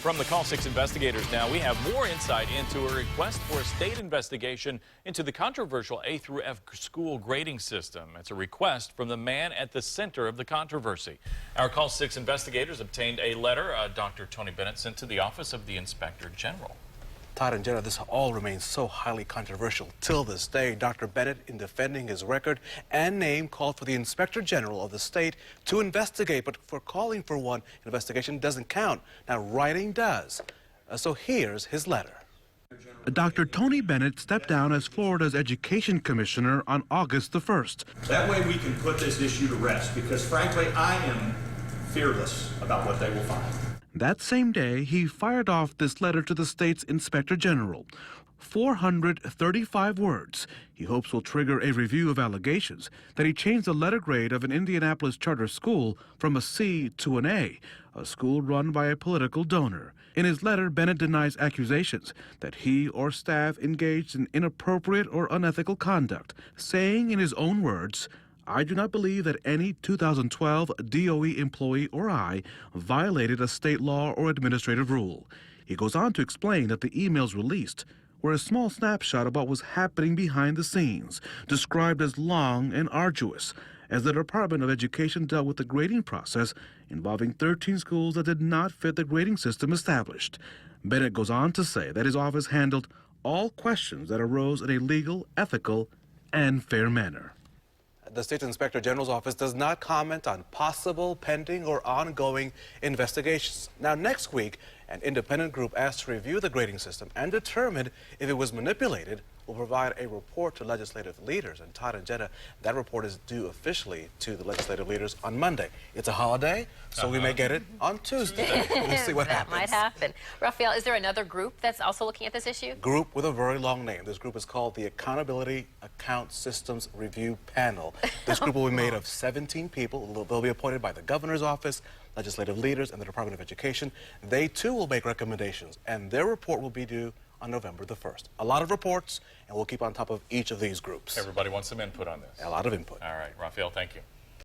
From the Call 6 investigators now, we have more insight into a request for a state investigation into the controversial A through F school grading system. It's a request from the man at the center of the controversy. Our Call 6 investigators obtained a letter Dr. Tony Bennett sent to the Office of the Inspector General. Todd and Jenna, this all remains so highly controversial till this day. Dr. Bennett, in defending his record and name, called for the Inspector General of the state to investigate, but for calling for one investigation doesn't count. Now, writing does. So here's his letter. Dr. Tony Bennett stepped down as Florida's Education Commissioner on August the 1st. That way we can put this issue to rest, because frankly, I am fearless about what they will find. That same day, he fired off this letter to the state's Inspector General. 435 words he hopes will trigger a review of allegations that he changed the letter grade of an Indianapolis charter school from a C to an A school run by a political donor. In his letter, Bennett denies accusations that he or staff engaged in inappropriate or unethical conduct, saying in his own words, "I do not believe that any 2012 DOE employee or I violated a state law or administrative rule." He goes on to explain that the emails released were a small snapshot of what was happening behind the scenes, described as long and arduous, as the Department of Education dealt with the grading process involving 13 schools that did not fit the grading system established. Bennett goes on to say that his office handled all questions that arose in a legal, ethical, and fair manner. The State Inspector General's office does not comment on possible, pending, or ongoing investigations. Now, next week, an independent group asked to review the grading system and determine if it was manipulated will provide a report to legislative leaders. And Todd and Jenna, that report is due officially to the legislative leaders on Monday. It's a holiday, so we may get it on Tuesday. We'll see what happens. That might happen. Raphael, is there another group that's also looking at this issue? Group with a very long name. This group is called the Accountability Account Systems Review Panel. This group will be made of 17 people. They'll be appointed by the governor's office, legislative leaders, and the Department of Education. They, too, will make recommendations, and their report will be due on November the 1st. A lot of reports, and we'll keep on top of each of these groups. Everybody wants some input on this. A lot of input. All right, Raphael, thank you.